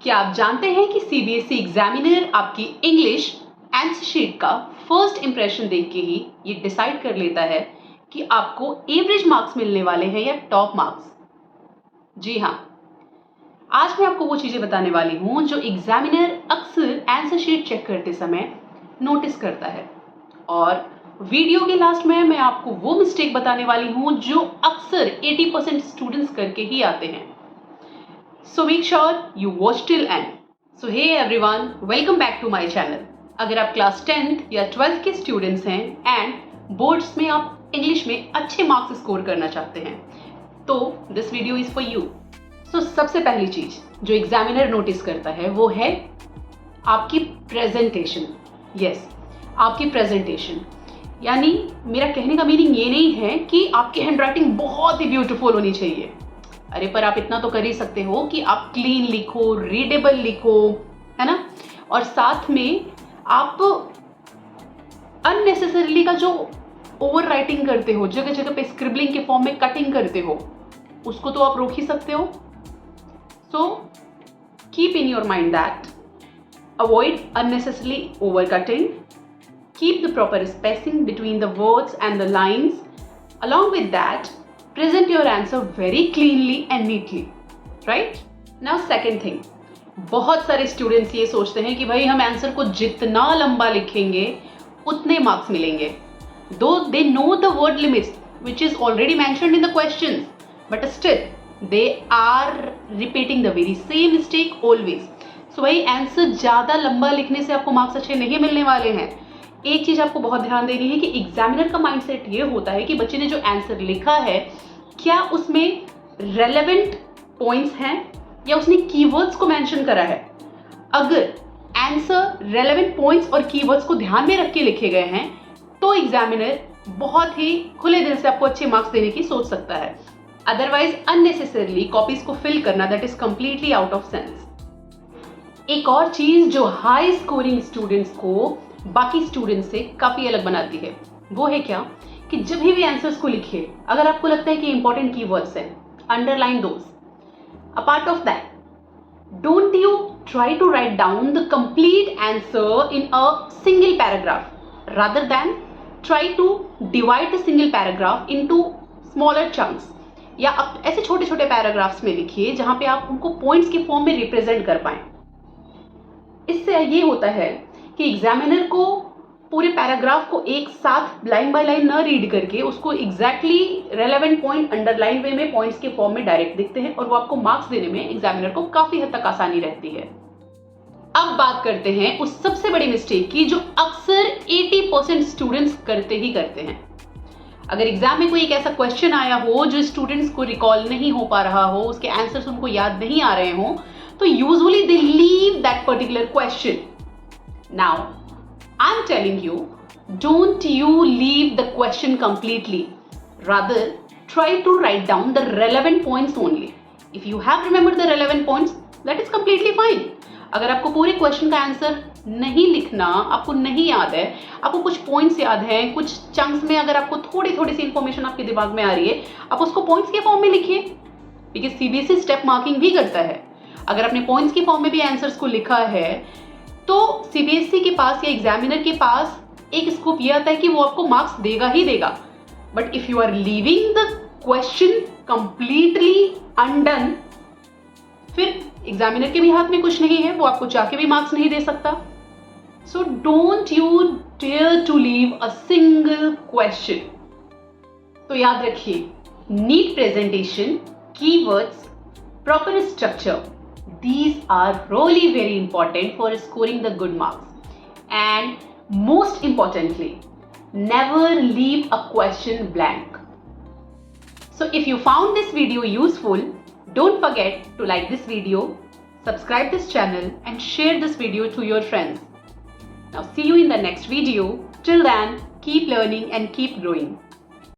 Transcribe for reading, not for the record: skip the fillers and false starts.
क्या आप जानते हैं कि सीबीएसई एग्जामिनर आपकी इंग्लिश आंसर शीट का फर्स्ट इंप्रेशन देख के ही ये डिसाइड कर लेता है कि आपको एवरेज मार्क्स मिलने वाले हैं या टॉप मार्क्स? जी हाँ, आज मैं आपको वो चीज़ें बताने वाली हूँ जो एग्जामिनर अक्सर आंसर शीट चेक करते समय नोटिस करता है। और वीडियो के लास्ट में मैं आपको वो मिस्टेक बताने वाली हूँ जो अक्सर 80% स्टूडेंट्स करके ही आते हैं। So make sure you watch till end. So hey everyone, welcome back to my channel. अगर आप क्लास 10th या 12th के स्टूडेंट्स हैं एंड बोर्ड्स में आप इंग्लिश में अच्छे मार्क्स स्कोर करना चाहते हैं तो this video is for you. So सबसे पहली चीज जो एग्जामिनर नोटिस करता है वो है आपकी प्रेजेंटेशन। यस, आपकी प्रेजेंटेशन। यानी मेरा कहने का मीनिंग ये नहीं है कि आपकी हैंडराइटिंग बहुत ही ब्यूटीफुल होनी चाहिए। अरे पर आप इतना तो कर ही सकते हो कि आप क्लीन लिखो, रीडेबल लिखो, है ना। और साथ में आप अननेसेसरीली का जो ओवर राइटिंग करते हो, जगह जगह पे स्क्रिबलिंग के फॉर्म में कटिंग करते हो, उसको तो आप रोक ही सकते हो। So keep in your mind that avoid unnecessarily over cutting, keep the proper spacing between the words and the lines. Along with that present your answer very cleanly and neatly, right? Now second thing, बहुत सारे students ये सोचते हैं कि भाई हम answer को जितना लंबा लिखेंगे उतने मार्क्स मिलेंगे, though they know the word limits which is already mentioned in the questions, but still they are repeating the very same mistake always. So भाई आंसर ज़्यादा लंबा लिखने से आपको मार्क्स अच्छे नहीं मिलने वाले हैं। एक चीज़ आपको बहुत ध्यान देनी है कि एग्जामिनर का माइंडसेट ये होता है कि बच्चे ने जो आंसर लिखा है क्या उसमें रेलेवेंट पॉइंट्स हैं या उसने कीवर्ड्स को मेंशन करा है। अगर आंसर रेलेवेंट पॉइंट्स और कीवर्ड्स को ध्यान में रख के लिखे गए हैं तो एग्जामिनर बहुत ही खुले दिल से आपको अच्छे मार्क्स देने की सोच सकता है। अदरवाइज अननेसेसरली कॉपीज को फिल करना that is completely out of sense. एक और चीज जो हाई स्कोरिंग स्टूडेंट्स को बाकी स्टूडेंट्स से काफी अलग बनाती है वो है क्या कि जब भी आंसर्स को लिखिए, अगर आपको लगता है कि इंपॉर्टेंट कीवर्ड्स हैं, underline those. A part of that, don't you try to write down the complete answer in a single paragraph rather than try to divide the single paragraph into smaller chunks. या आप ऐसे छोटे छोटे paragraphs में लिखिए जहां पे आप उनको पॉइंट्स के फॉर्म में रिप्रेजेंट कर पाएं। इससे ये होता है कि एग्जामिनर को पूरे पैराग्राफ को एक साथ लाइन बाय लाइन न रीड करके उसको एग्जैक्टली रेलेवेंट पॉइंट अंडरलाइन वे में पॉइंट्स के फॉर्म में डायरेक्ट दिखते हैं और वो आपको मार्क्स देने में एग्जामिनर को काफी हद तक आसानी रहती है। अब बात करते हैं उस सबसे बड़ी मिस्टेक की जो अक्सर 80% स्टूडेंट्स करते ही करते हैं। अगर एग्जाम में कोई एक ऐसा क्वेश्चन आया हो जो स्टूडेंट्स को रिकॉल नहीं हो पा रहा हो, उसके आंसर्स उनको याद नहीं आ रहे हो, तो usually they leave that particular question. Now I'm telling you, don't you leave the question completely. Rather, try to write down the relevant points only. If you have remembered the relevant points, that is completely fine. अगर आपको पूरे question का answer नहीं लिखना, आपको नहीं याद है, आपको कुछ पॉइंट्स याद हैं, कुछ चंक्स में अगर आपको थोड़ी थोड़ी सी इंफॉर्मेशन आपके दिमाग में आ रही है, आप उसको पॉइंट्स के फॉर्म में लिखिए। बिकॉज सीबीएसई स्टेप मार्किंग भी करता है। अगर आपने पॉइंट्स के फॉर्म में भी आंसर्स को लिखा है तो सीबीएसई के पास या एग्जामिनर के पास एक स्कोप ये आता है कि वो आपको मार्क्स देगा ही देगा। But if you are leaving the question completely undone, फिर एग्जामिनर के भी हाथ में कुछ नहीं है, वो आपको जाके भी मार्क्स नहीं दे सकता। So don't you dare to leave a single question. तो याद रखिए, neat presentation, keywords, proper structure, these are really very important for scoring the good marks. And most importantly, never leave a question blank. So if you found this video useful, don't forget to like this video, subscribe this channel and share this video to your friends. Now see you in the next video. Till then, keep learning and keep growing.